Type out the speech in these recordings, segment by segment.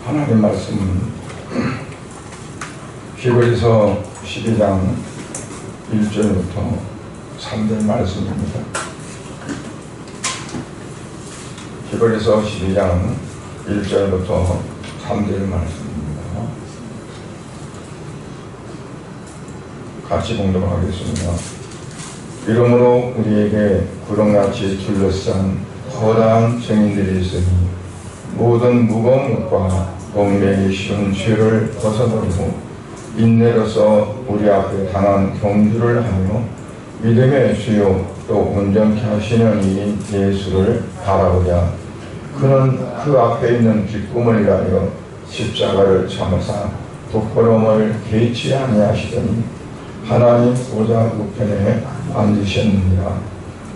하나님 말씀은 히브리서 12장 1절부터 3절 말씀입니다. 히브리서 12장 1절부터 3절 말씀입니다. 같이 봉독하겠습니다. 이러므로 우리에게 구름같이 둘러싼 커다란 증인들이 있으니 모든 무거운 것과 복매기 쉬운 죄를 벗어버리고 인내로서 우리 앞에 당한 경주를 하며 믿음의 주요 또 온전케 하시는 이인 예수를 바라보자. 그는 그 앞에 있는 기쁨을 위하여 십자가를 참으사 부끄러움을 개의치 아니하시더니 하나님 보좌 우편에 앉으셨느니라.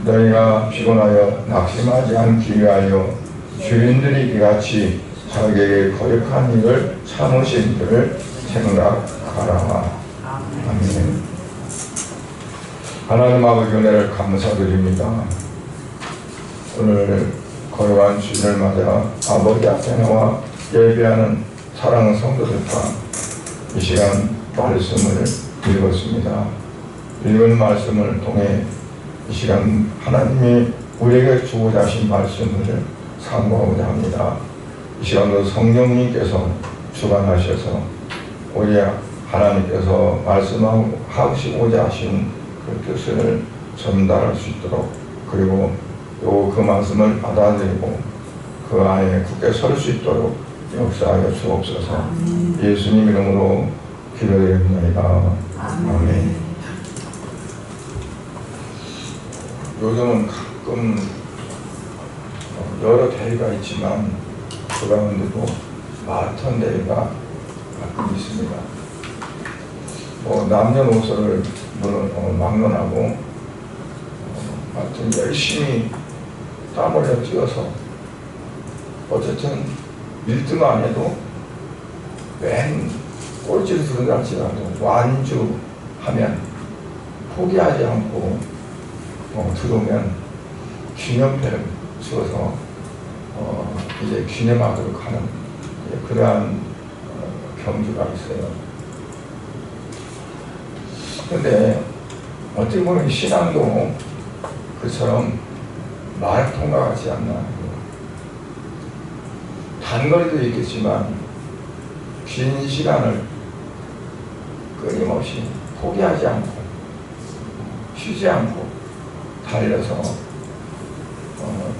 너희가 피곤하여 낙심하지 않기 위하여 주인들이 이같이 자기에게 거역한 일을 참으신 줄을 생각하라. 아멘. 하나님 아버지 은혜를 감사드립니다. 오늘 거룩한 주일을 맞아 아버지 앞에 나와 예배하는 사랑하는 성도들과 이 시간 말씀을 읽었습니다. 읽은 말씀을 통해 이 시간 하나님이 우리에게 주고자 하신 말씀을 사모하고자 합니다. 이 시간도 성령님께서 주관하셔서 우리 하나님께서 말씀하시고자 하신 그 뜻을 전달할 수 있도록, 그리고 또 그 말씀을 받아들이고 그 안에 굳게 설 수 있도록 역사하여 주옵소서. 예수님 이름으로 기도드립니다. 아멘. 요즘은 가끔 여러 대회가 있지만 그 가운데도 마라톤 대회가 가끔 있습니다. 남녀노소를 물론 막론하고 하여튼 열심히 땀 흘려 뛰어서 어쨌든 1등 안 해도 맨 꼴찌로 들어갈지라도 완주하면 포기하지 않고 들어오면 기념패를 주어서 이제 기념하도록 하는 그러한 경주가 있어요. 근데 어떻게 보면 신앙도 그처럼 마라톤과 같지 않나. 단거리도 있겠지만 긴 시간을 끊임없이 포기하지 않고 쉬지 않고 달려서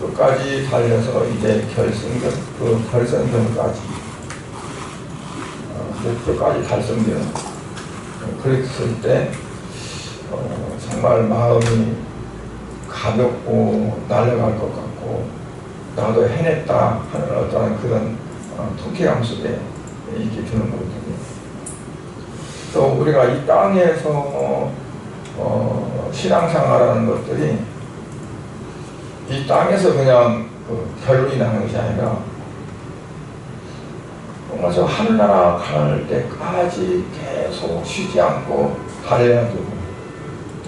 끝까지 달려서 이제 결승전까지 목표까지 달성되는, 그랬을 때 정말 마음이 가볍고 날아갈 것 같고 나도 해냈다 하는 어떤 그런 통쾌함 속에 있게 되는 거거든요. 또 우리가 이 땅에서 신앙생활하는 것들이 이 땅에서 그냥 결론이 나는 것이 아니라 정말 저 하늘나라 갈 때까지 계속 쉬지 않고 달려야 되고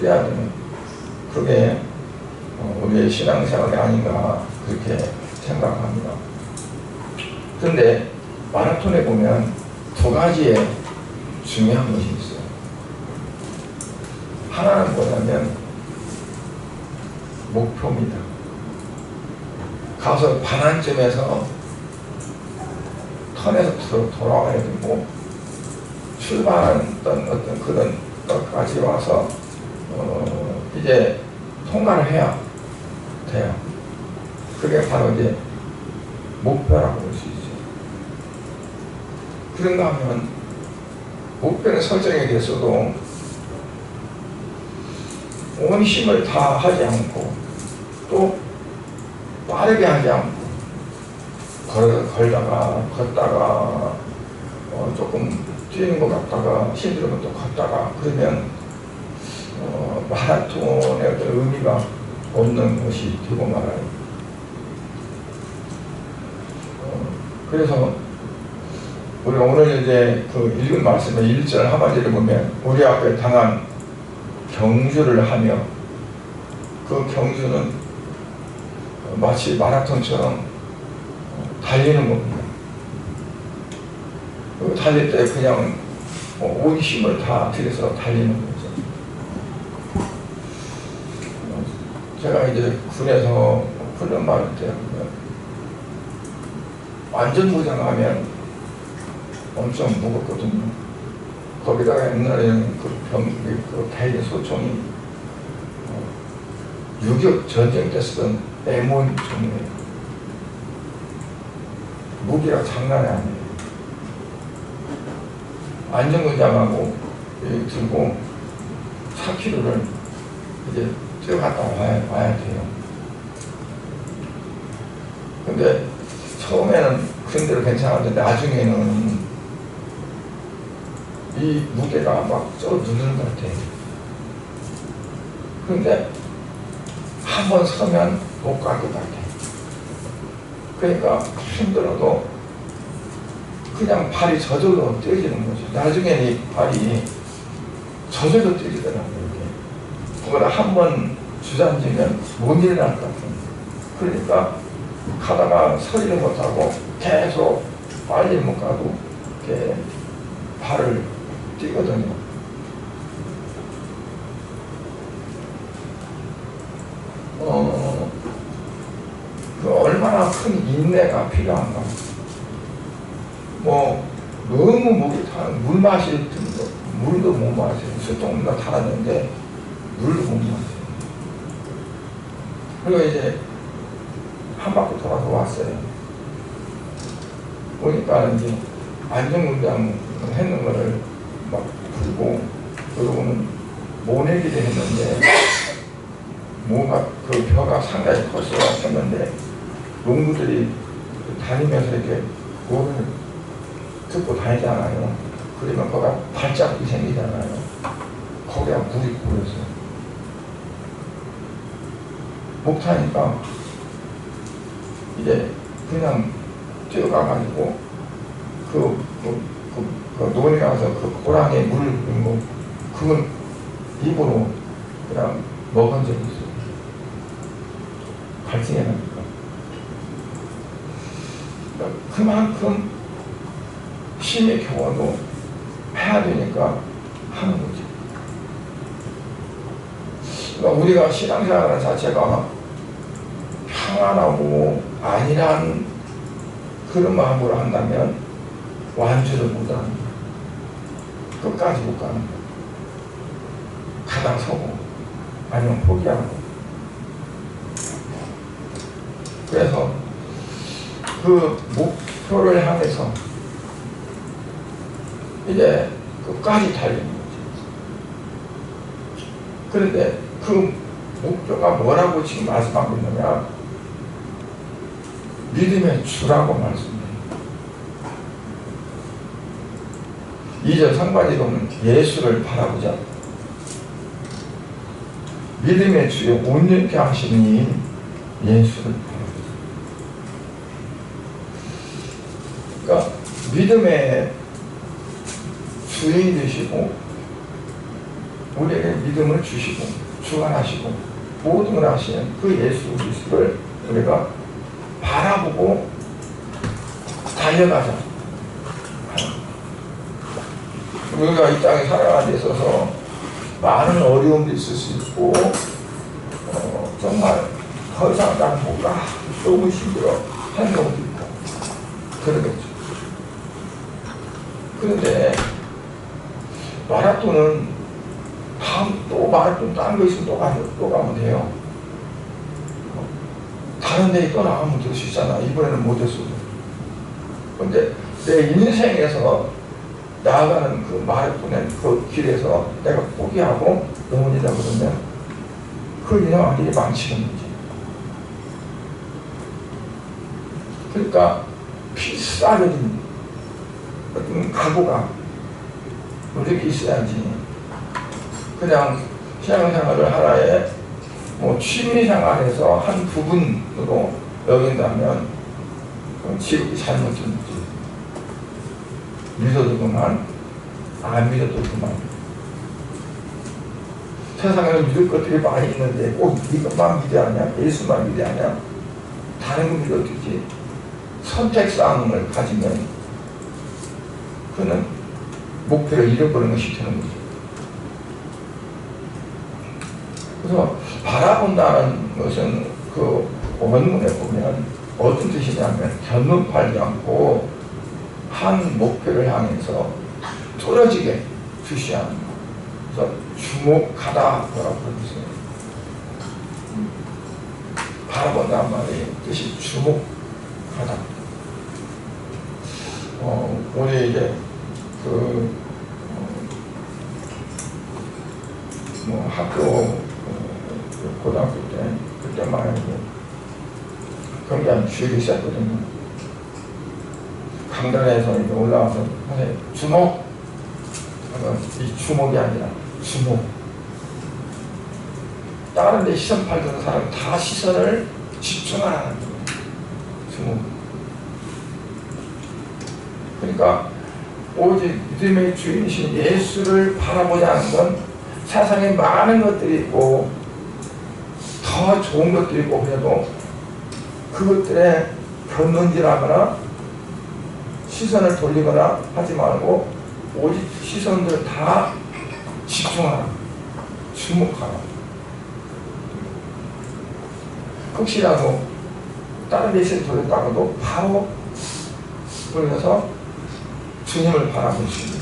뛰어야 되는, 그게 우리의 신앙생활이 아닌가 그렇게 생각합니다. 그런데 마라톤에 보면 두 가지의 중요한 것이 있어요. 하나는 뭐냐면 목표입니다. 가서 반환점에서 턴에서 돌아와야 되고, 출발했던 어떤 그런 것까지 와서 이제 통과를 해야 돼요. 그게 바로 이제 목표라고 볼 수 있어요. 그런가 하면 목표는 설정이 됐어도 온 힘을 다 하지 않고 또 빠르게 하지 않고 걸다가 걷다가 조금 뛰는 것 같다가 힘들면 또 걷다가 그러면 마라톤의 어떤 의미가 없는 것이 되고 말아요. 그래서 우리가 오늘 이제 그 읽은 말씀의 1절 하반절을 보면 우리 앞에 당한 경주를 하며, 그 경주는 마치 마라톤처럼 달리는 겁니다. 그 달릴 때 그냥 온 힘을 다 들여서 달리는 거죠. 제가 이제 군에서 훈련 받을 때 안전무장하면 엄청 무겁거든요. 거기다가 옛날에는 그 대리 소총이 6.25 전쟁 때 쓰던 M1 총이에요. 무기가 장난이 아니에요. 안전무장하고 들고 4km를 이제 뛰어갔다 와야 돼요. 근데 처음에는 그런 대로 괜찮았는데 나중에는 이 무게가 막 쪄드는 것 같아요. 그런데 한 번 서면 못 갈 것 같아요. 그러니까 힘들어도 그냥 발이 저절로 뛰어지는 거죠. 나중에는 이 발이 저절로 뛰어지더라고요. 그거를 한 번 주저앉으면 못 일어날 것 같아요. 그러니까 가다가 서지를 못하고 계속 빨리 못 가도 이렇게 발을 뛰거든요. 그 얼마나 큰 인내가 필요한가. 뭐 너무 목이 타는 물 마실 때 물도 못 마셔요. 수돗물도 달았는데 물도 못 마셔요. 그리고 이제 한 바퀴 돌아서 왔어요. 보니까 이제 안전문장 했는 거를 막 풀고 그러고는 모내기를 했는데 뭐가 그 벼가 상당히 컸었는데 농부들이 다니면서 이렇게 뭐를 듣고 다니잖아요. 그러면 거기가 발자국이 생기잖아요. 거기가 물이 고여서 못 타니까 이제 그냥 뛰어가가지고 그 논에 가서 그 고랑에 물을 뭐 그걸 입으로 그냥 먹은 적이 있어요. 갈증이 나니까. 그러니까 그만큼 힘의 경험도 해야 되니까 하는 거지. 그러니까 우리가 신앙생활 자체가 평안하고 안일한 그런 마음으로 한다면 완주를 못하는 거야. 끝까지 못 가는 거야. 가당 서고 아니면 포기하고. 그래서 그 목표를 향해서 이제 끝까지 달리는 거지. 그런데 그 목표가 뭐라고 지금 말씀하고 있느냐? 믿음의 주라고 말씀해요. 2절 상반이로는 예수를 바라보자. 믿음의 주요 온전케 하시니 예수를 바라보자. 그러니까 믿음의 주인이 되시고 우리에게 믿음을 주시고 주관하시고 모든 걸 하시는 그 예수 그리스도를 우리가 바라보고 달려가자. 우리가 이 땅에 살아가는 데 있어서 많은 어려움도 있을 수 있고 정말 더 이상 난 못 가, 너무 힘들어 하는 경우도 있고 그러겠죠. 그런데 마라톤은 다음 또 마라톤 다른 거 있으면 또 가면 돼요. 다른 데에 또 나가면 될 수 있잖아. 이번에는 못했어도. 근데 내 인생에서 나아가는 그 마라톤의 그 길에서 내가 포기하고 영원이다 그러면 그 인생의 길이 망치는 거지. 그러니까 필사적인 어떤 각오가 우리에게 있어야지. 그냥 신앙생활을 하나의 뭐 취미생활에서 한 부분으로 여긴다면 지극히 잘못된 거지. 믿어도 그만, 안 믿어도 그만. 세상에는 믿을 것들이 많이 있는데 꼭 이것만 믿어야 하냐? 예수만 믿어야 하냐? 다른 거 믿어도 되지. 선택사항을 가지면 그는 목표를 잃어버리는 것이 되는 거죠. 그래서 바라본다는 것은 그 원문에 보면 어떤 뜻이냐면 견눈팔지 않고 한 목표를 향해서 뚫어지게 주시하는 것. 그래서 주목하다 뭐라고 그러세요. 바라본다는 말이 뜻이 주목하다. 우리 이제 학교 고등학교 때 그때만 해도 굉장히 주의를 시작거든요. 강단에서 이제 올라와서 선생님 주목! 이 주목이 아니라 주목. 다른 데 시선 팔던 사람 다 시선을 집중하라는 거예요. 주목. 그러니까 오직 믿음의 주인이신 예수를 바라보지 않는 건 세상에 많은 것들이 있고 더 좋은 것들이 있고 그래도 그것들에 견눈질하거나 시선을 돌리거나 하지 말고 오직 시선들 다 집중하라. 주목하라. 혹시라도 다른 데 시선을 돌렸다가도 바로 돌려서 주님을 바라보시고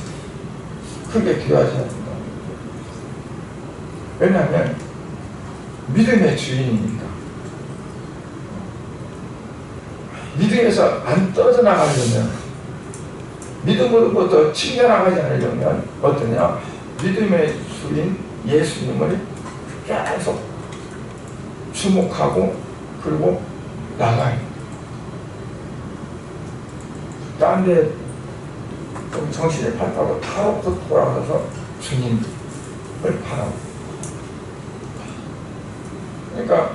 그게 되어져야 된다. 왜냐하면 믿음의 주인이니까. 믿음에서 안 떨어져 나가려면, 믿음으로부터 튕겨나가지 않으려면 어떠냐? 믿음의 주인 예수님을 계속 주목하고 그리고 나가야 돼. 딴 데 정신이 팔다고 타로부터 돌아가서 주님을 바라고. 그러니까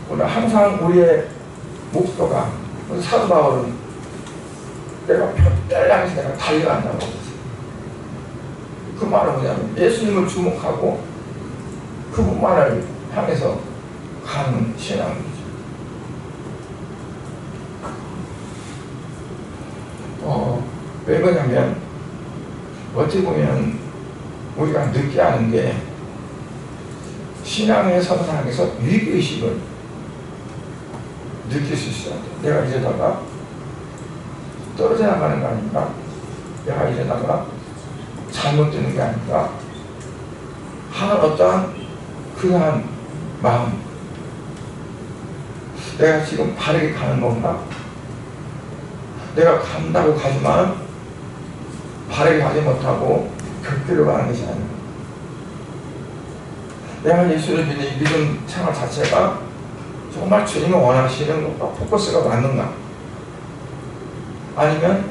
오늘 항상 우리의 목표가 사도 바울은 내가 뼈를 향해서 내가 달려간다고 했어요. 그 말은 뭐냐면 예수님을 주목하고 그분만을 향해서 가는 신앙이죠. 왜 그러냐면 어찌 보면 우리가 느끼하는 게 신앙의 선상에서 위기의식을 느낄 수 있어요. 내가 이러다가 떨어져 나가는 거 아닌가? 내가 이러다가 잘못되는 게 아닌가? 하는 어떠한 그러한 마음. 내가 지금 바르게 가는 건가? 내가 간다고 가지만 바르게 가지 못하고 격대로 가는 것이 아닌가? 내가 예수를 믿는 이 믿음 생활 자체가 정말 주님이 원하시는 것과 포커스가 맞는가? 아니면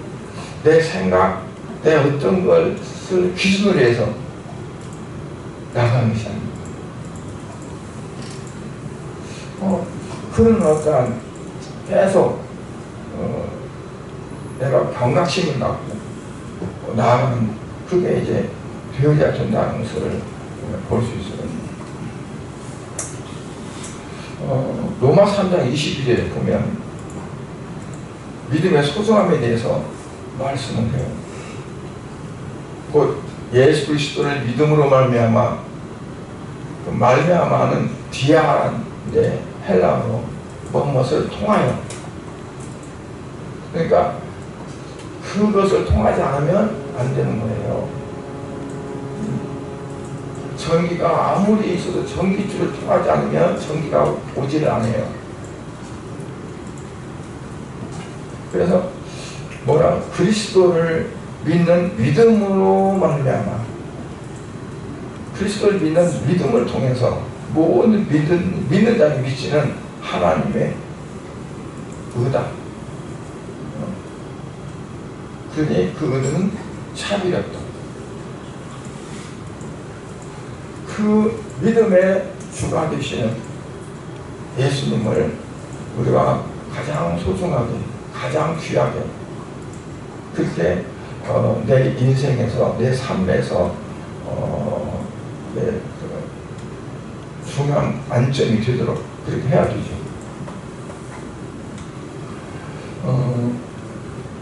내 생각, 내 어떤 것을 기준으로 해서 나가는 것이 아닌가? 그런 어떠한 계속 내가 경각심을 갖고 나아가는 그게 이제 되어야 된다는 것을 볼 수 있어요. 로마 3장 22절에 보면 믿음의 소중함에 대해서 말씀을 해요. 곧 예수 그리스도를 믿음으로 말미암아, 그 말미암아는 디아라는데 헬라어로 무엇을 통하여. 그러니까 그것을 통하지 않으면 안 되는 거예요. 전기가 아무리 있어도 전기줄을 통하지 않으면 전기가 오지를 않아요. 그래서 그리스도를 믿는 믿음으로 말미암아, 그리스도를 믿는 믿음을 통해서 모든 믿는 자의 믿지는 하나님의 의다. 그러니 그 의는 차비였다. 그 믿음의 주가 되시는 예수님을 우리가 가장 소중하게, 가장 귀하게, 그렇게 내 인생에서, 내 삶에서 중요한 안점이 되도록 그렇게 해야 되죠.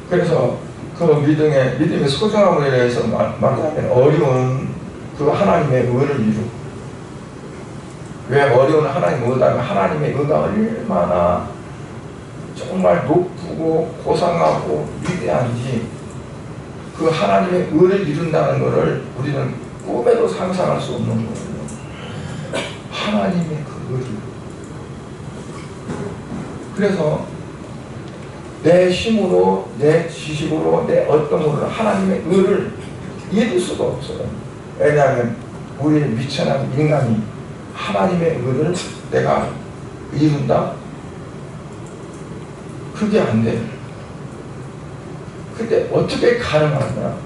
그래서 그 믿음의 소중함에 대해서 말하자면 어려운 그 하나님의 의를 이루고, 왜 어려운 하나님의 의다면 하나님의 의가 얼마나 정말 높고 고상하고 위대한지 그 하나님의 의를 이룬다는 것을 우리는 꿈에도 상상할 수 없는 거예요. 하나님의 그 의를. 그래서 내 힘으로, 내 지식으로, 내 어떤 것으로 하나님의 의를 이룰 수가 없어요. 왜냐하면 우리의 미천한 인간이 하나님의 의를 내가 이룬다? 그게 안 돼. 근데 어떻게 가능하냐?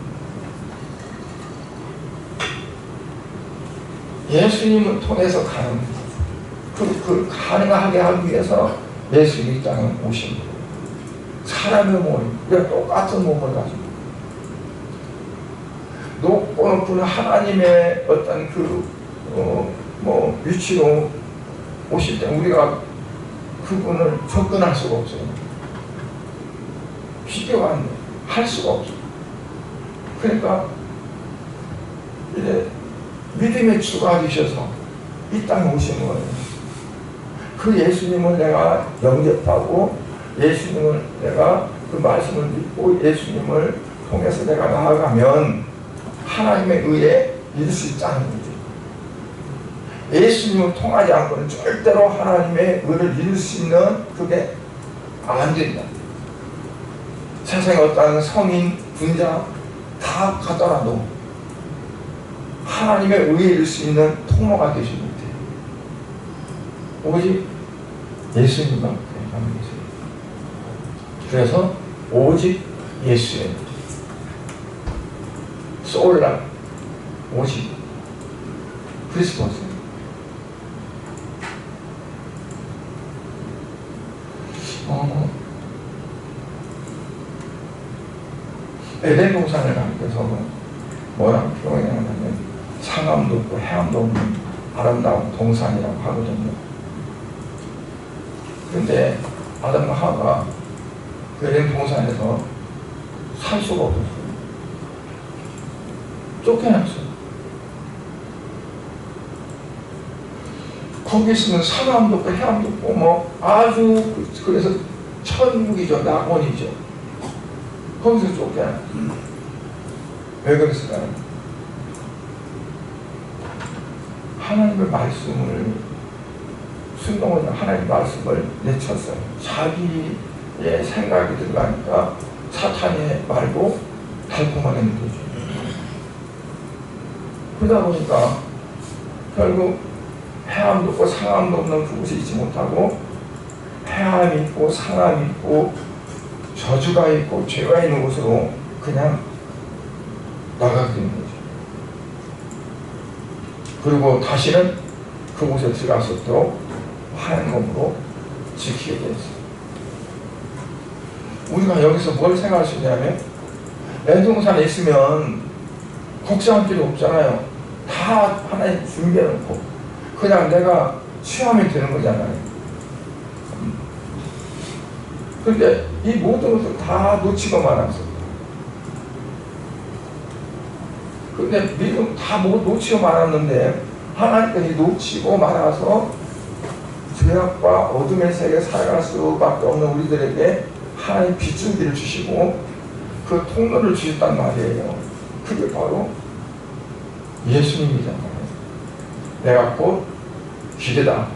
예수님을 통해서 가능해요. 그 가능하게 하기 위해서 예수님이 이 땅에 오신 거예요. 사람의 몸, 우리가 똑같은 몸을 가지고 높고 높은 하나님의 어떤 위치로 오실 때 우리가 그분을 접근할 수가 없어요. 비교가 안 돼. 할 수가 없어요. 그러니까 이제 믿음의 주가 되셔서 이 땅에 오신 거예요. 그 예수님을 내가 영접하고 예수님을 내가 그 말씀을 믿고 예수님을 통해서 내가 나아가면 하나님의 의에 믿을 수 있다는 거죠. 예수님을 통하지 않고는 절대로 하나님의 의를 이룰 수 있는 그게 안 된다. 세상에 어떤 성인, 군자 다 가더라도 하나님의 의에 이룰 수 있는 통로가 되지 못해요. 오직 예수님만 가는 거죠. 그래서 오직 예수의 솔라, 오직 그리스도스. 에덴 동산을 가면서 뭐라고 표현하냐면 상암도 없고 해암도 없는 아름다운 동산이라고 하거든요. 그런데 아담과 하와가 그 에덴 동산에서 살 수가 없었어요. 쫓겨났어요. 거기 있으면 상암도 없고 해암도 없고 뭐 아주 그래서 천국이죠. 낙원이죠. 거기서 쫓겨나. 왜 그랬을까요? 하나님의 말씀을 순종을 하나님의 말씀을 내쳤어요. 자기의 생각이 들어가니까 사탄의 말도 달콤하게 느껴져요. 그러다 보니까 결국 해암도 없고 상암도 없는 그곳에 있지 못하고 해암이 있고 상암이 있고 저주가 있고 죄가 있는 곳으로 그냥 나가게 되는 거죠. 그리고 다시는 그곳에 들어갈 수 없도록 하얀 검으로 지키게 되었어요. 우리가 여기서 뭘 생각할 수 있냐면 에덴동산에 있으면 걱정할 필요 없잖아요. 다 하나님 준비해놓고 그냥 내가 취하면 되는 거잖아요. 그런데 이 모든 것을 다 놓치고 말았어요. 근데 믿음 다 놓치고 말았는데 하나님께서 놓치고 말아서 죄악과 어둠의 세계에 살아갈 수밖에 없는 우리들에게 하나님 비준비를 주시고 그 통로를 주셨단 말이에요. 그게 바로 예수님이잖아요. 내가 곧 길이다,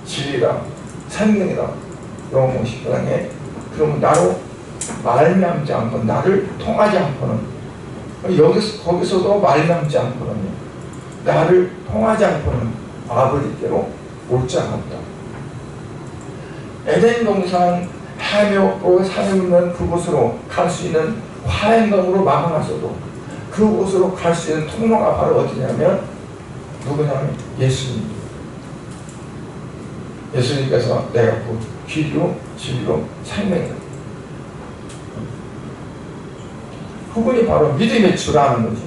진리다, 생명이다. 영원 십자가에 그러면 나로 말미암지 않고 나를 통하지 않고는 거기서도 말미암지 않고는 나를 통하지 않고는 아버지께로 올 자가 없다. 에덴 동산 해암이 없고 산이 있는 그곳으로 갈 수 있는 화행검으로 막아놨어도 그곳으로 갈 수 있는 통로가 바로 어디냐면 누구냐면 예수님. 예수님께서 내가 곧 길이요 진리요 생명이다. 그분이 바로 믿음의 주라는 거지.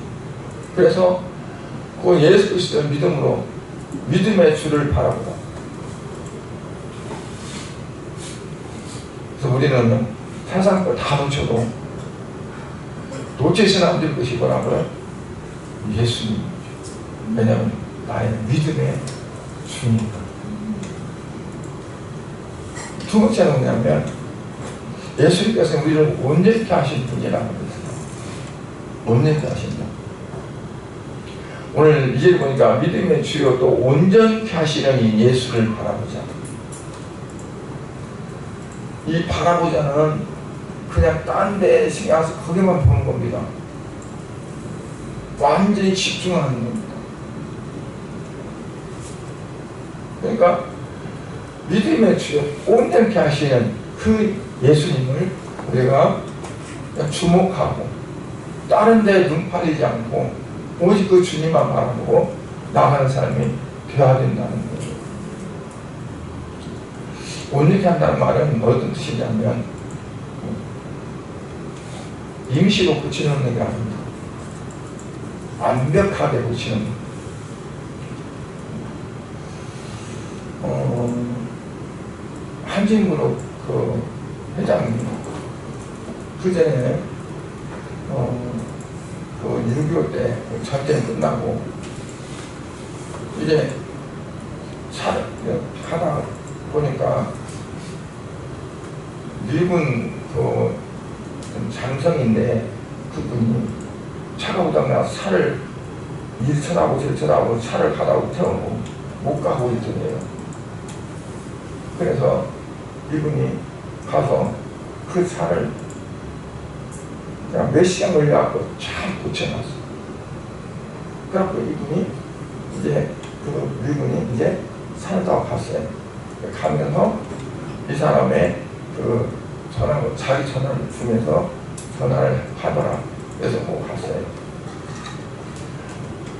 그래서 그 예수 그리스도의 믿음으로 믿음의 주를 바라보다. 그래서 우리는 세상 걸 다 놓쳐도 도처에서 안 될 것이 뭐라고요? 예수님. 왜냐하면 나의 믿음의 주님이다. 두 번째는 뭐냐면 예수님께서 우리를 온전케 하신 분이라는 것입니다. 온전케 하신다. 오늘 이제 보니까 믿음의 주요 또 온전케 하시는 이 예수를 바라보자. 이 바라보자는 그냥 딴 데 신경 안 써서 거기만 보는 겁니다. 완전히 집중하는 겁니다. 그러니까 믿음의 주요 온전케 하시는 그 예수님을 우리가 주목하고 다른 데 눈 팔리지 않고 오직 그 주님만 바라보고 나가는 삶이 되어야 된다는 거죠. 온전케 한다는 말은 어떤 뜻이냐면 임시로 고치는 게 아닙니다. 완벽하게 고치는 한진그룹 그 회장님 그전에 그 6.25 때 전쟁 끝나고 이제 하다 보니까 미군 그 장성인데 그분이 차가 오다가 차를 일 쳐다보고 저 쳐다보고 차를 가다 태우고 못 가고 있더래요. 그래서 이분이 가서 그 차를 그냥 몇 시간 걸려갖고 잘 고쳐놨어. 그래갖고 이분이 이제 그 미군이 이제 산을 타고 갔어요. 가면서 이 사람의 그 전화를 자기 전화를 주면서 전화를 하더라. 그래서 뭐 갔어요.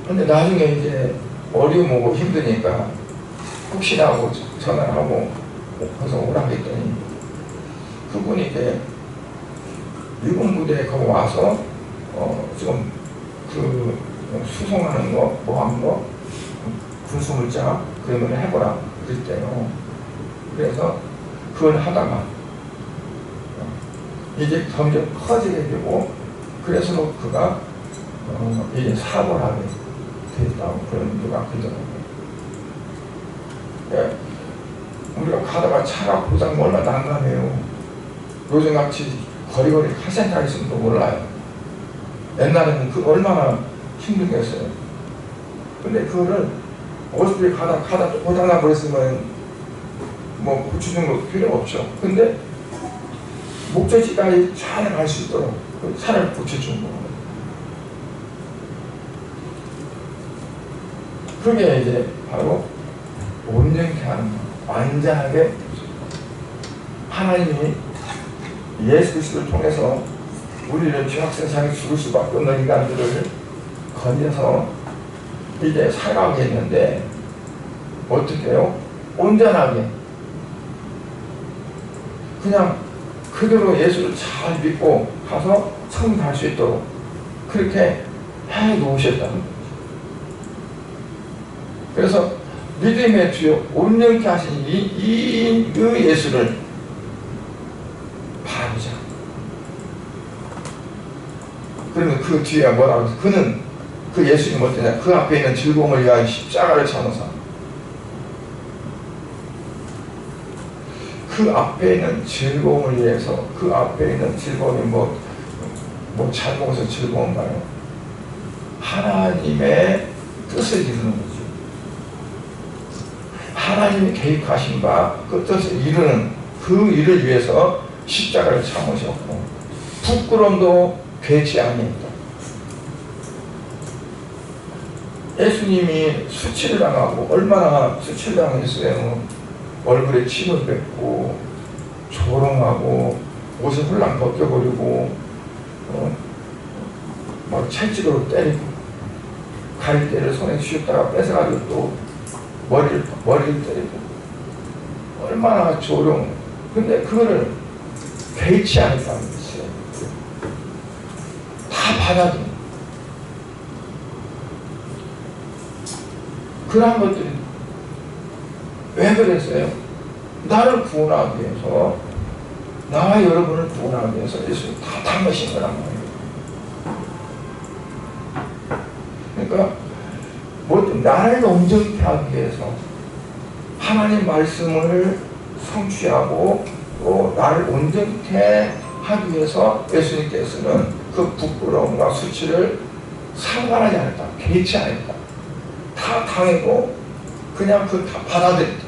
근데 나중에 이제 어려움 오고 힘드니까 혹시나 하고 전화를 하고 가서 오라고 했더니 그분이 이제 미군 부대에 거기 와서 지금 그 수송하는 거, 뭐 하는 거, 군수물자 그런 걸 해보라 그랬대요. 그래서 그걸 하다가 이제 점점 커지게 되고 그래서 그가 이제 사고를 하게 됐다고 그런 누가 그러더라고요. 네. 우리가 가다가 차가 고장 얼마나 난감해요. 요즘같이 거리거리 카센터 있으면 몰라요. 옛날에는 그 얼마나 힘들겠어요. 근데 그거를 어차피 가다 또 고장나 버렸으면 뭐 고쳐주는 것도 필요 없죠. 근데 목적지까지 잘 갈 수 있도록 그 차를 고쳐주는 거예요. 그게 이제 바로 온전케 하는 거. 완전하게 하나님이 예수 그리스도를 통해서 우리를 죄악세상에 죽을 수밖에 없는 인간들을 건져서 이제 살아가게 했는데 어떻게 해요? 온전하게 그냥 그대로 예수를 잘 믿고 가서 천국 갈 수 있도록 그렇게 해 놓으셨다는 거죠. 그래서 믿음의 주요 온전케 하신 이 예수를 바라보자. 그러면 그 뒤에 뭐라고 해서 그는 그 예수님 어떠냐? 그 앞에 있는 즐거움을 위하여 십자가를 참으사. 그 앞에 있는 즐거움을 위해서 그 앞에 있는 즐거움이 뭐 잘 먹어서 즐거운가요? 하나님의 뜻을 이루는 거죠. 하나님이 계획하신 바 그 뜻을 이루는 그 일을 위해서 십자가를 참으셨고 부끄러움도 괴치 아니했다. 예수님이 수치를 당하고 얼마나 수치를 당했어요. 얼굴에 침을 뱉고 조롱하고 옷을 홀랑 벗겨버리고 막 채찍으로 때리고 가리대를 손에 쥐었다가 뺏어가지고 또 머리를 때리고 얼마나 조롱. 근데 그거를 개의치 않았다는 것이에요. 다 받아들여. 그러한 것들이 왜 그랬어요? 나를 구원하기 위해서, 나와 여러분을 구원하기 위해서 예수님이 다 담으신 거란 말이에요. 그러니까 나를 온전케 하기 위해서 하나님 말씀을 성취하고 또 나를 온전케 하기 위해서 예수님께서는 그 부끄러움과 수치를 상관하지 않았다. 개의치 않았다. 다 당하고 그냥 그 다 받아들였다.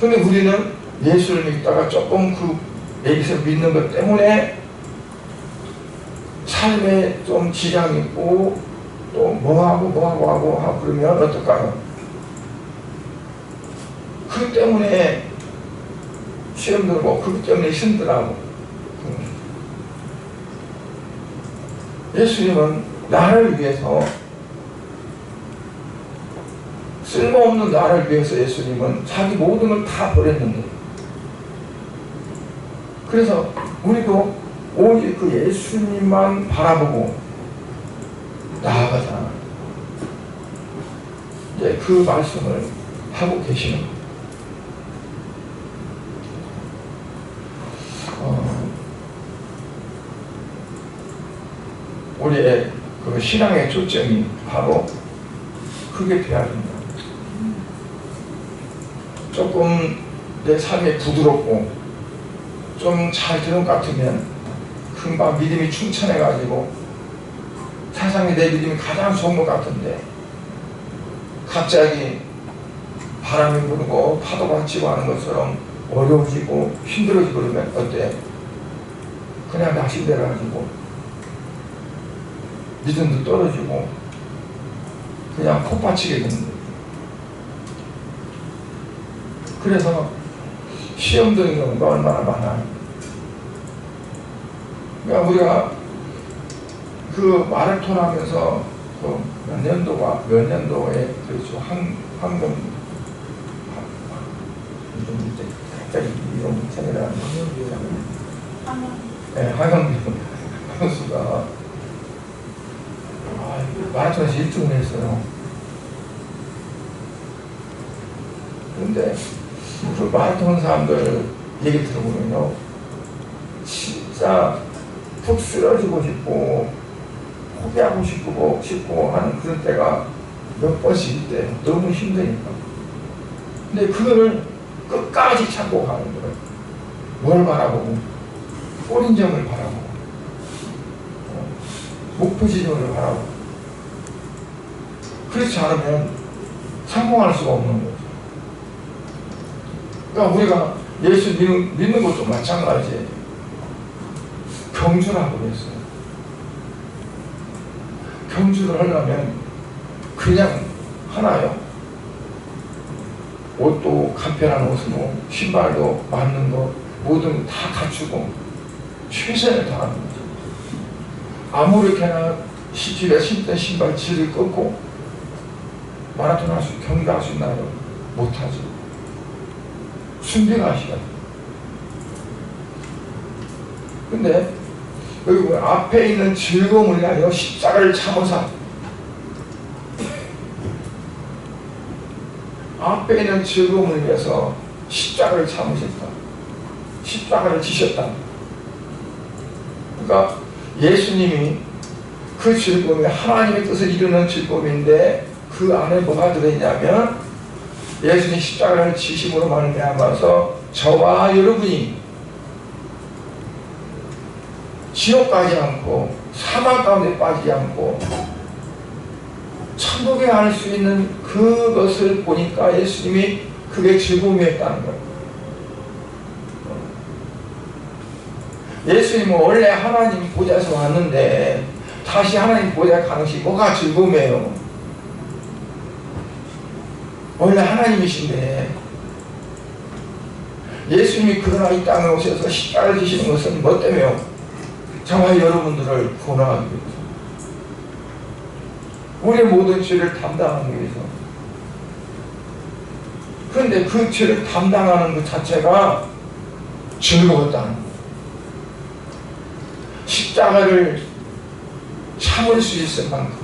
근데 우리는 예수를 믿다가 조금 여기서 믿는 것 때문에 삶에 좀 지장이 있고 또 뭐하고 그러면 어떨까요? 그 때문에 시험 들고 그 때문에 힘들하고 예수님은 나를 위해서 쓸모없는 나를 위해서 예수님은 자기 모든 걸 다 버렸는데 그래서 우리도 오직 그 예수님만 바라보고 나아가자. 이제 그 말씀을 하고 계시는 거예요. 우리의 그 신앙의 초점이 바로 그게 돼야 된다. 조금 내 삶이 부드럽고 좀 잘 되는 것 같으면 금방 믿음이 충천해가지고 세상에 내 믿음이 가장 좋은 것 같은데 갑자기 바람이 불고 파도가 치고 하는 것처럼 어려워지고 힘들어지고 그러면 어때? 그냥 낙심돼가지고 믿음도 떨어지고 그냥 폭받치게 되는 거예요. 그래서 시험 드는 경우가 얼마나 많아요. 그러니까 우리가 그 마라톤 하면서 몇 년도에 그렇죠. 황금 갑자기 이런 생각을 하는 황금 선수가 마라톤에서 1등을 했어요. 그런데 그 마라톤 사람들 얘기 들어보면요, 진짜 푹 쓰러지고 싶고 포기하고 싶고 하는 그런 때가 몇 번씩 있대요. 너무 힘드니까. 근데 그거를 끝까지 참고 가는 거예요. 뭘 바라보고? 골인점을 바라보고 목표 지점을 바라보고. 그렇지 않으면 성공할 수가 없는 거죠. 그러니까 우리가 예수 믿는 것도 마찬가지예요. 경주라고 그랬어요. 경주를 하려면 그냥 하나요. 옷도 간편한 옷으로 신발도 맞는 거 모든 다 갖추고 최선을 다하는 거죠. 아무렇게나 집에 신던 신발 질을 끊고 마라톤 경기할 수 있나요? 못하죠. 준비가 하셔야 돼요. 근데 여기 앞에 있는 즐거움을 위하여 십자가를 참으사. 앞에 있는 즐거움을 위해서 십자가를 참으셨다. 십자가를 지셨다. 그러니까 예수님이 그 즐거움이 하나님의 뜻을 이루는 즐거움인데 그 안에 뭐가 들어있냐면 예수님 십자가를 지심으로 말미암아서 저와 여러분이 지옥 가지 않고 사망 가운데 빠지지 않고 천국에 갈 수 있는 그것을 보니까 예수님이 그게 즐거움이었다는 거예요. 예수님은 원래 하나님 보좌에서 왔는데 다시 하나님 보좌에 가는 것이 뭐가 즐거움이에요? 원래 하나님이신데 예수님이 그러나 이 땅에 오셔서 십자가를 지시는 것은 뭐 때문에요? 저와 여러분들을 구원하기 위해서, 우리의 모든 죄를 담당하기 위해서. 그런데 그 죄를 담당하는 것 자체가 즐거웠다는 거예요. 십자가를 참을 수 있을 만큼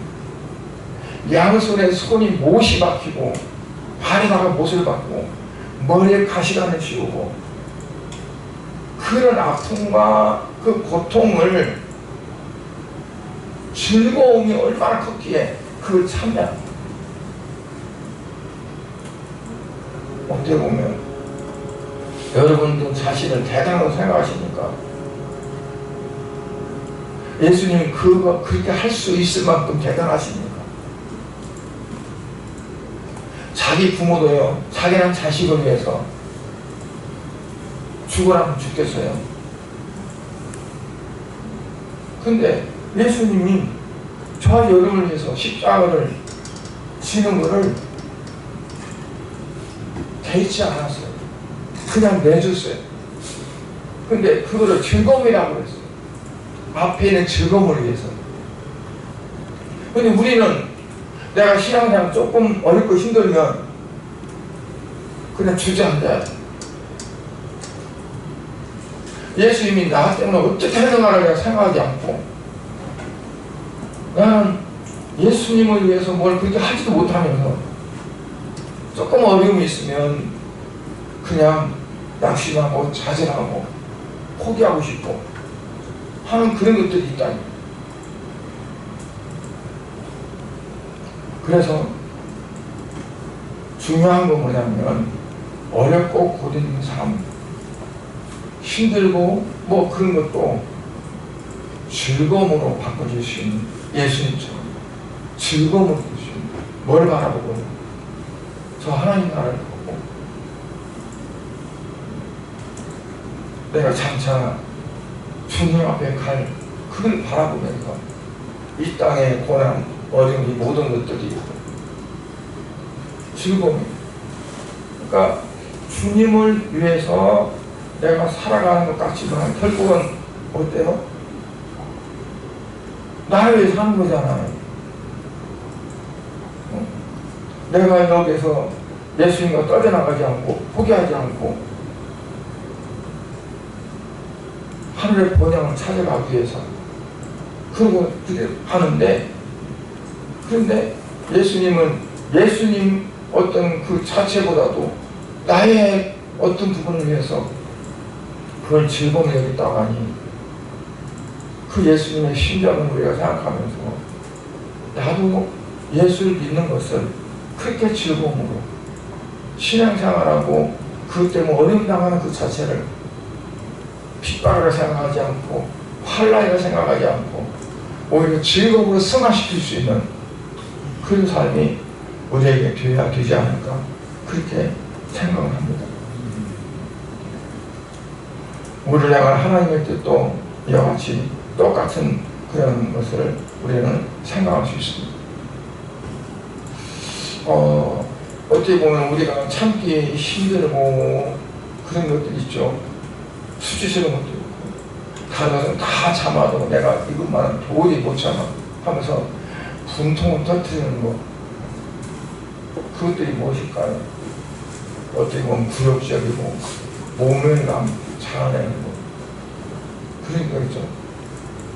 양손에 손이 못이 박히고 발에다가 못을 박고 머리에 가시관을 씌우고 그런 아픔과 그 고통을 즐거움이 얼마나 컸기에 그걸 참여. 어떻게 보면 여러분도 자신을 대단하다고 생각하십니까? 예수님이 그거 그렇게 할 수 있을 만큼 대단하십니까? 자기 부모도요, 자기랑 자식을 위해서 죽으라면 죽겠어요. 근데 예수님이 저와 여러분을 위해서 십자가를 지는 것을 개의치 않았어요. 그냥 내줬어요. 근데 그거를 즐거움이라고 그랬어요. 앞에 있는 즐거움을 위해서. 근데 우리는 내가 신앙생활 조금 어렵고 힘들면 그냥 주저앉아요. 예수님이 나 때문에 어떻게 해석하라고 내가 생각하지 않고, 나는 예수님을 위해서 뭘 그렇게 하지도 못하면서 조금 어려움이 있으면 그냥 낙심하고 좌절하고 포기하고 싶고 하는 그런 것들이 있다니. 그래서 중요한 건 뭐냐면, 어렵고 고된 삶, 힘들고 뭐 그런 것도 즐거움으로 바꿔줄 수 있는, 예수님처럼 즐거움으로 바꿔줄 수 있는, 뭘 바라보고? 저 하나님 나라를 보고 내가 장차 주님 앞에 갈 그걸 바라보면서 이 땅의 고난, 어려움, 이 모든 것들이 즐거움이에요. 그러니까 주님을 위해서 내가 살아가는 것 같지만 결국은 어때요? 나를 위해 사는 거잖아요. 내가 여기서 예수님과 떨어나가지 않고 포기하지 않고 하늘의 본향을 찾아가기 위해서 그러고 하는데, 그런데 예수님은 예수님 어떤 그 자체보다도 나의 어떤 부분을 위해서 그걸 즐거움을 여겼다고 하니, 그 예수님의 심정을 우리가 생각하면서 나도 예수를 믿는 것을 그렇게 즐거움으로 신앙생활하고 그것 때문에 어려움 당하는 그 자체를 핍박이라 생각하지 않고 환난이라 생각하지 않고 오히려 즐거움으로 승화시킬 수 있는 그런 삶이 우리에게 되어야 되지 않을까, 그렇게 생각을 합니다. 우리를 향한 하나님의 뜻도 이와 같이 똑같은 그런 것을 우리는 생각할 수 있습니다. 어떻게 보면 우리가 참기 힘들고 그런 것들이 있죠. 수치스러운 것도 있고, 다른 다 참아도 내가 이것만은 도저히 못 참아 하면서 분통을 터뜨리는 것, 그것들이 무엇일까요? 어떻게 보면 굴욕적이고 모면감 자아내는 것, 그런 거겠죠.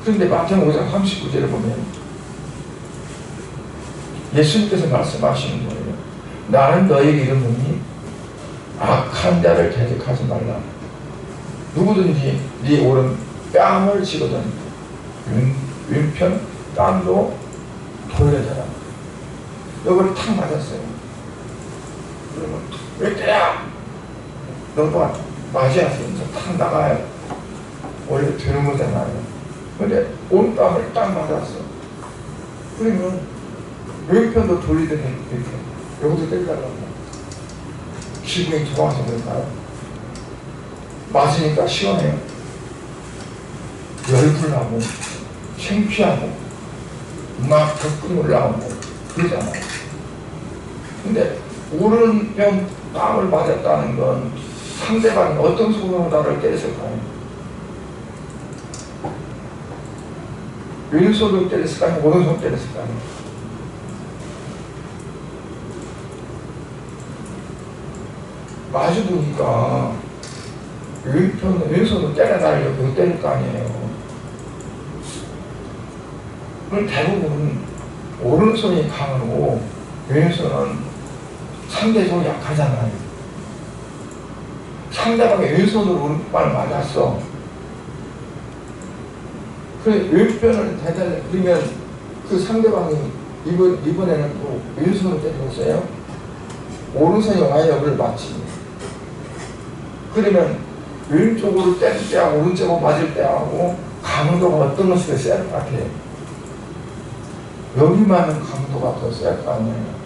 그런데 마태복음 5장 39절에 보면 예수님께서 말씀하시는 거예요. 나는 너에게 이르노니 악한 자를 대적하지 말라. 누구든지 네 오른 뺨을 치거든 왼편 뺨도 돌려줘라. 이걸 탁 맞았어요. 그러면 왜 때려? 너도 맞이하세요. 탁 나가요. 원래 되는 거잖아요. 근데 오른뺨을 딱 맞았어. 그러면 왼편도 돌리더니 이렇게 여기도 때리다가 기분이 좋아서 그럴까요? 맞으니까 시원해요. 열불나고 창피하고 막 덕분 올라오고 그러잖아요. 근데 오른편 뺨을 맞았다는 건 상대방이 어떤 속으로 나를 때렸을까요? 왼손으로 때렸을까요? 오른손으로 때렸을까요? 마주보니까 왼손으로 때려나려고 때릴 거 아니에요. 그럼 대부분 오른손이 강하고 왼손은 상대적으로 약하잖아요. 상대방이 왼손으로 오른발을 맞았어. 그래 왼편을 대달래. 그러면 그 상대방이 이번에는 또 왼손을 때렸어요. 오른손이 와이어를 맞지. 그러면 왼쪽으로 때릴 때하고 오른쪽으로 맞을 때하고 강도가 어떤 것이 더 셀 것 같아요? 여기만은 강도가 더 셀 거 아니에요.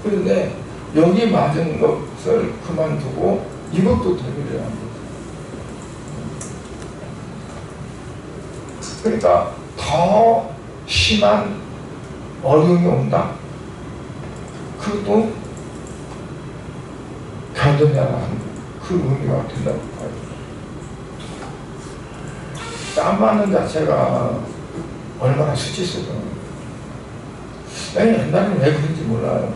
그런데 여기 맞은 것을 그만두고 이것도 대비를 합니다. 그러니까 더 심한 어려움이 온다. 그것도 견뎌내야 하는 그 의미가 된다고 봐요. 땀 맞는 자체가 얼마나 수치스러워. 옛날에는 왜 그런지 몰라요.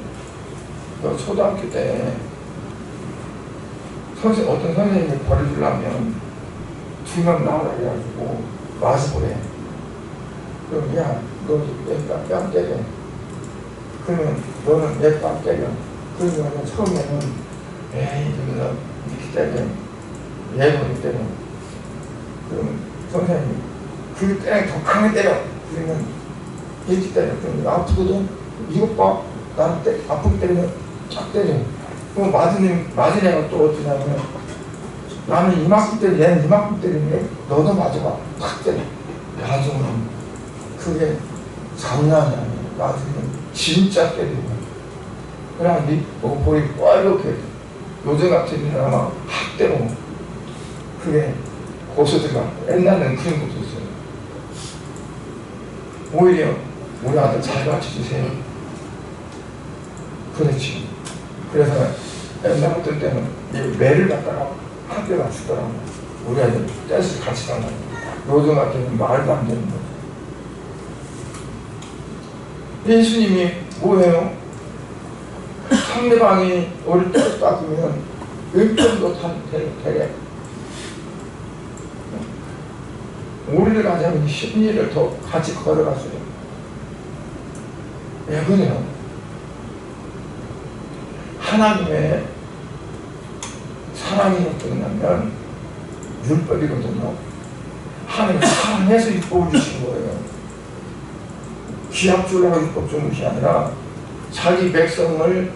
초등학교 때 어떤 선생님이 벌을 주려면 2명 나오라 해가지고 와서 그래. 그럼 야, 너 내 뺨 때려. 그러면 너는 내 뺨 때려. 그러면 처음에는 에이 저기서 이렇게 때려. 얘를 때려. 그러면 선생님이 그 때려 더 강하게 때려. 그러면 이렇게 때려. 그러면 아프거든. 이것 봐. 나는 아프게 때리면 쫙 때려. 그럼 맞은 애가 또 어떠냐면 나는 이만큼 때려. 얘는 이만큼 때리면 너도 맞아봐. 탁 때려. 나중에는 그게 장난이 아니야. 나중에는 진짜 때리고. 그냥 네 볼이 뻘겋게 요즘 같은 일은 아마 확 때려. 그게 고소들가 옛날에는 그런 것도 있어요. 오히려 우리 아들 잘 가르쳐주세요. 그렇지. 그래서 옛날 어떤 때는 이 매를 갖다가 학교에 맞추더라고. 우리 아들 댄스 같이 당하고. 요즘 같은 때는 말도 안 되는 거죠. 예수님이 뭐예요? 상대방이 우리를 때렸다 그러면 1점도 되게 우리를 가자면 심리를 더 같이 걸어갔어요. 왜 그래요? 하나님의 사랑이 어떠냐면 율법이거든요. 하나님이 사랑해서 율법을 주신 거예요. 기합 주려고 율법 준 것이 아니라 자기 백성을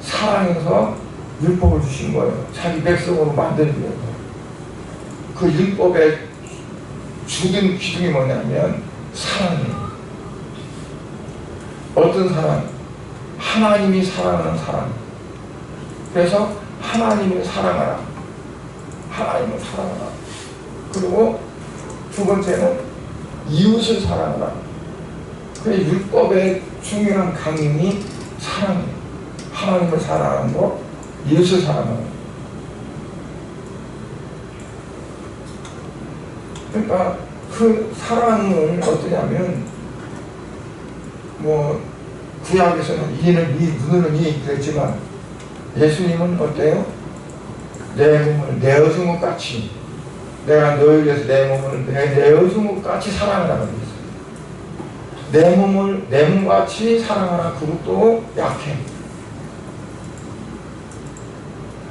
사랑해서 율법을 주신 거예요. 자기 백성으로 만들기 위해서. 그 율법의 주된 기둥이 뭐냐면 사랑이에요. 어떤 사랑? 하나님이 사랑하는 사랑. 그래서 하나님을 사랑하라. 하나님을 사랑하라. 그리고 두 번째는 이웃을 사랑하라. 그 율법의 중요한 강림이 사랑이에요. 하나님을 사랑하는 거, 이웃을 사랑하는 거. 그러니까 그 사랑을 어떠냐면 뭐 구약에서는 이는 이, 눈으로는 이 그랬지만 예수님은 어때요? 내 몸을 내어준 것 같이 내가 너를 위해서 내 몸을 내어준 것 같이 사랑하라고 그랬어요. 내 몸을 내 몸같이 사랑하라. 그것도 약해.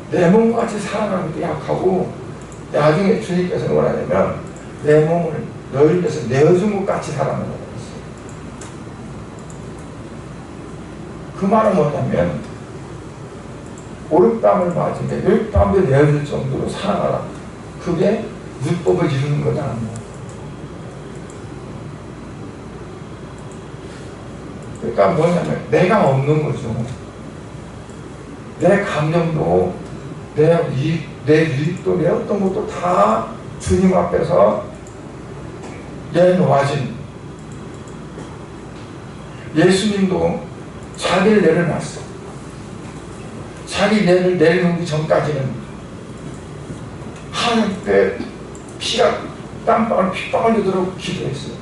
내 몸같이 사랑하는 것도 약하고 나중에 주님께서는 뭐라냐면 내 몸을 너를 위해서 내어준 것 같이 사랑하라고 그랬어요. 그 말은 뭐냐면 오른뺨을 맞으면 왼뺨도 내어줄 정도로 사랑하라. 그게 율법을 이루는 거다. 그러니까 뭐냐면 내가 없는 거죠. 내 감정도 내 유익도 내 어떤 것도 다 주님 앞에서 내놓아진. 예수님도 자기를 내려놨어. 자기 내를 내려놓기 전까지는 하나님께 피가 땀방울 핏방울 되도록 기도했어요.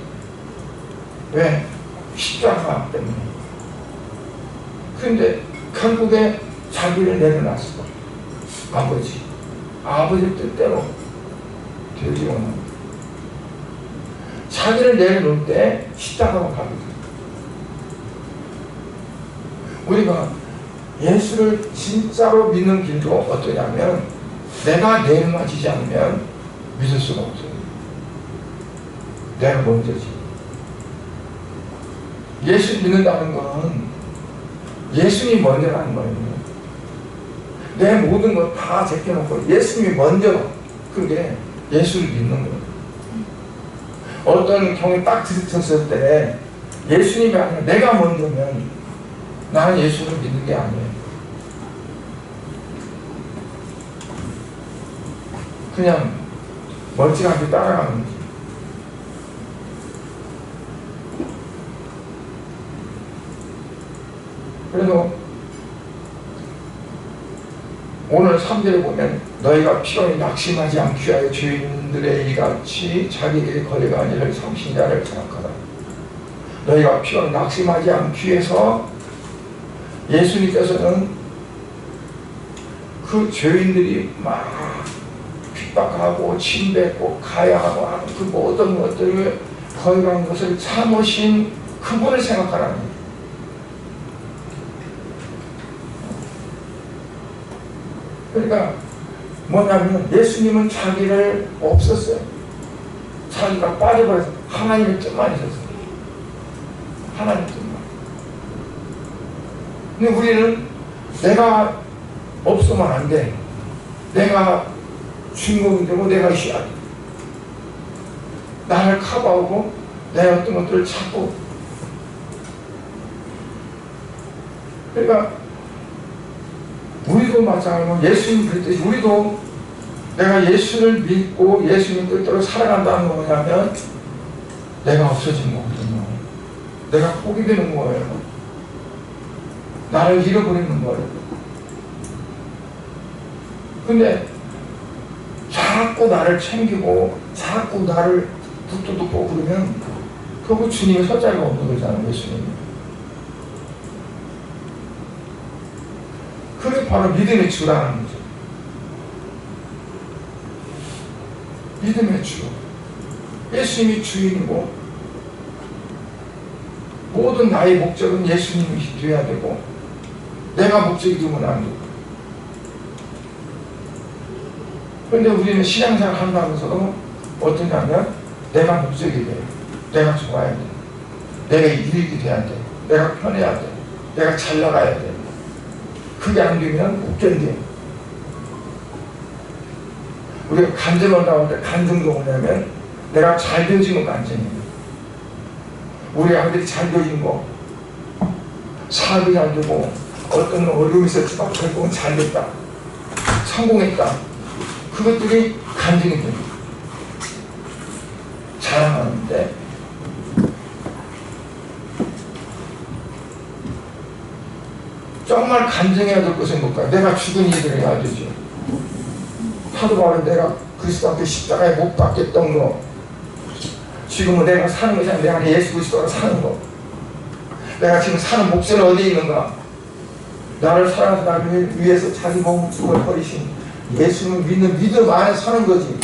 왜? 십자가 때문에. 그런데 결국에 자기를 내려놨어. 아버지 뜻대로 되지 않는. 자기를 내려놓을 때 십자가로 가거든. 우리가 예수를 진짜로 믿는 길도 어떠냐면 내가 내려놔지지 않으면 믿을 수가 없어요. 내가 먼저지. 예수 믿는다는 거는 예수님이 먼저라는 거예요. 내 모든 것 다 제껴놓고 예수님이 먼저, 그게 예수를 믿는 거예요. 어떤 경우에 딱 들이쳤을 때 예수님이 아니라 내가 먼저면 나는 예수를 믿는 게 아니에요. 그냥 멀찌감치 따라가는 거지. 그래서 오늘 3절에 보면 너희가 필요히 낙심하지 않기 위하여 죄인들의 이같이 자기에게 걸려간 일을 삼신자를 생각하라. 너희가 필요히 낙심하지 않기 위해서 예수님께서는 그 죄인들이 막 핍박하고 침뱉고 가야하고 하는 그 모든 것들을 걸려간 것을 참으신 그분을 생각하라는 거예요. 그러니까 뭐냐면 예수님은 자기를 없었어요. 자기가 빠져버려서 하나님의 뜻만 있었어요. 하나님의 뜻만. 근데 우리는 내가 없으면 안 돼. 내가 주인공이 되고 내가 있어야 돼. 나를 커버하고 내 어떤 것들을 찾고. 그러니까 우리도 마찬가지로 예수님 그랬듯이 우리도 내가 예수를 믿고 예수님 뜻대로 살아간다는 거 뭐냐면 내가 없어지는 거거든요. 내가 포기되는 거예요. 나를 잃어버리는 거예요. 근데 자꾸 나를 챙기고 자꾸 나를 붙들고 그러면 결국 주님의 서자가 없는 거잖아요. 예수님이. 그게 바로 믿음의 주라는 거죠. 믿음의 주. 예수님이 주인이고 모든 나의 목적은 예수님이 되어야 되고 내가 목적이 되면 안 되고. 그런데 우리는 신앙생활 한다면서도 어떠냐면 내가 목적이 돼. 내가 좋아야 돼. 내가 이익이 돼야 돼. 내가 편해야 돼. 내가 잘 나가야 돼. 그게 안 되면 못 견뎌. 우리가 간증을 나올 때 간증도 뭐냐면 내가 잘 되어진 건 간증이에요. 우리 아들이 잘 되어진 거, 사업이 잘 되고 어떤 어려움이 있었지만 결국은 잘 됐다. 성공했다. 그것들이 간증이 됩니다. 자랑하는데 정말 간증해야 될 것은 뭘까요? 내가 죽은 일을 해야 되죠. 하도 바로 내가 그리스도 앞에 십자가에 못 박혔던 거, 지금은 내가 사는 것이 아니라 내가 예수 그리스도가 사는 거, 내가 지금 사는 목숨은 어디에 있는가? 나를 사랑해서 나를 위해서 자기 목숨을 버리신 예수를 믿는 믿음 안에 사는 거지.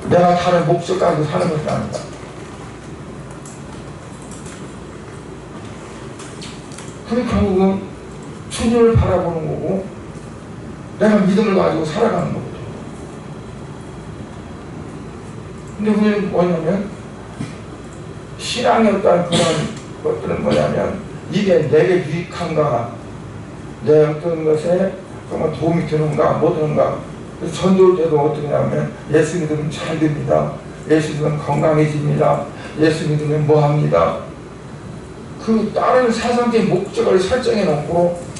내가 다른 목적 가지고 사는 것이 아니다. 그게 결국은 주님을 바라보는 거고 내가 믿음을 가지고 살아가는 거거든. 근데 우리는 뭐냐면 신앙의 어떤 그런 것들은 뭐냐면 이게 내게 유익한가, 내 어떤 것에 정말 도움이 되는가 뭐 되는가. 그래서 전도할 때도 어떻게 하면 예수 믿으면 잘 됩니다. 예수 믿으면 건강해집니다. 예수 믿으면 뭐합니다. 그 다른 세상적인 목적을 설정해 놓고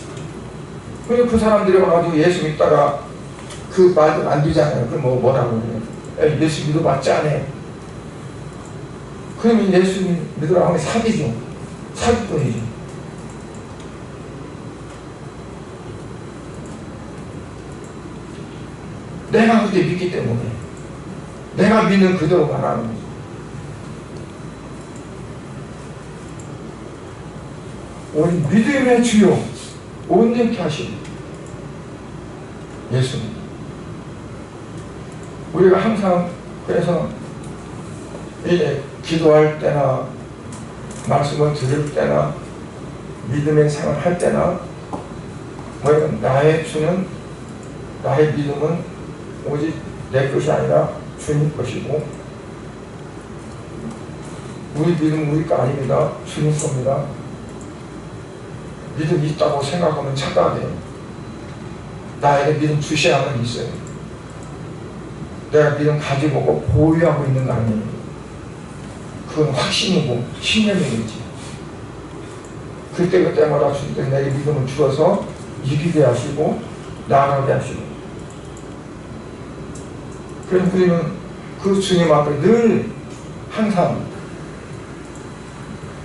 그 사람들이 와가지고 예수 믿다가 그 말도 안 되잖아요. 그럼 뭐라고 해요? 예수 믿어 맞지 않아. 그러면 예수 믿으라고 하면 사기죠. 사기꾼이죠. 내가 그렇게 믿기 때문에 내가 믿는 그대로 가라는 거죠. 우리 믿음의 주요 온전케 하신 예수님. 우리가 항상 그래서 이제 기도할 때나 말씀을 들을 때나 믿음의 생활할 때나 뭐냐면 나의 주는 나의 믿음은 오직 내 것이 아니라 주님 것이고 우리 믿음 우리 거 아닙니다. 주님 겁니다. 믿음 있다고 생각하면 착각해. 나에게 믿음 주셔야 하는 게 있어요. 내가 믿음 가지고 보유하고 있는 거 아니에요. 그건 확신이고 신념이겠지. 그때마다 주님께서 내게 믿음을 주어서 이기게 하시고 나아가게 하시고, 그래서 우리는 그 주님 앞에 늘 항상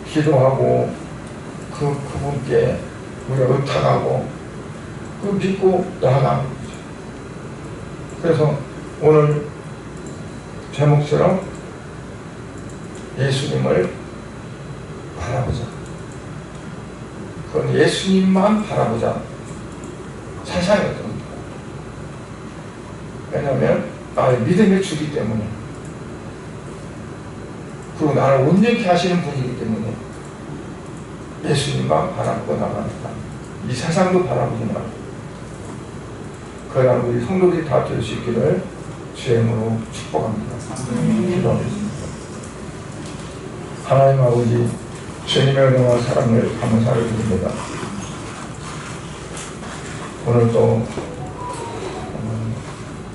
기도하고 그분께 우리가 의탁하고 그 믿고 나아가는 거죠. 그래서 오늘 제목처럼 예수님을 바라보자. 그건 예수님만 바라보자. 세상이거든. 왜냐하면 나의 믿음의 주기 때문에, 그리고 나를 온전히 하시는 분이기 때문에 예수님만 바라보고 나갑니다. 이 세상도 바라보지 말고. 그러나 우리 성도들이 다 될 수 있기를 주의 이름으로 축복합니다. 기도하겠습니다. 하나님 아버지, 주님의 은혜와 사랑을 감사를 드립니다. 오늘도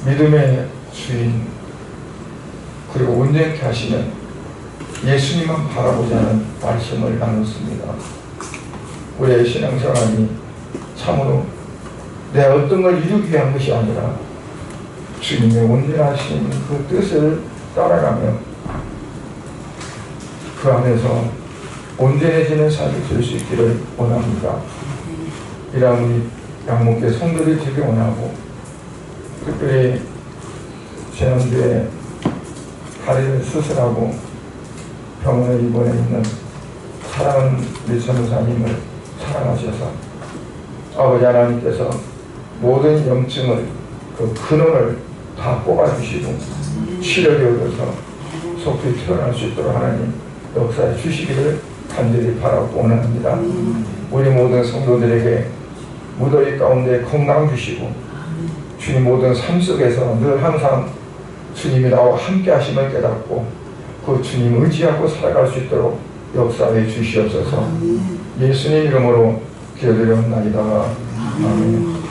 믿음의 주인 그리고 온전히 하시는 예수님만 바라보자는 말씀을 나눴습니다. 우리의 신앙생활이 참으로 내 어떤 걸 이루기 위한 것이 아니라 주님의 온전하신 그 뜻을 따라가며 그 안에서 온전해지는 삶이 될 수 있기를 원합니다. 이러한 우리 양목계 성도들이 되게 원하고, 특별히 지난주에 다리를 수술하고 병원에 입원해 있는 사랑하는 우리 전도사님을 사랑하셔서 아버지 하나님께서 모든 염증을 그 근원을 다 뽑아주시고 치료를 얻어서 속히 태어날 수 있도록 하나님 역사해 주시기를 간절히 바라고 원합니다. 우리 모든 성도들에게 무더위 가운데 건강 주시고 주님 모든 삶 속에서 늘 항상 주님이 나와 함께 하심을 깨닫고 그 주님 의지하고 살아갈 수 있도록 역사해 주시옵소서. 예수님 이름으로 기도드렸나이다. 아멘.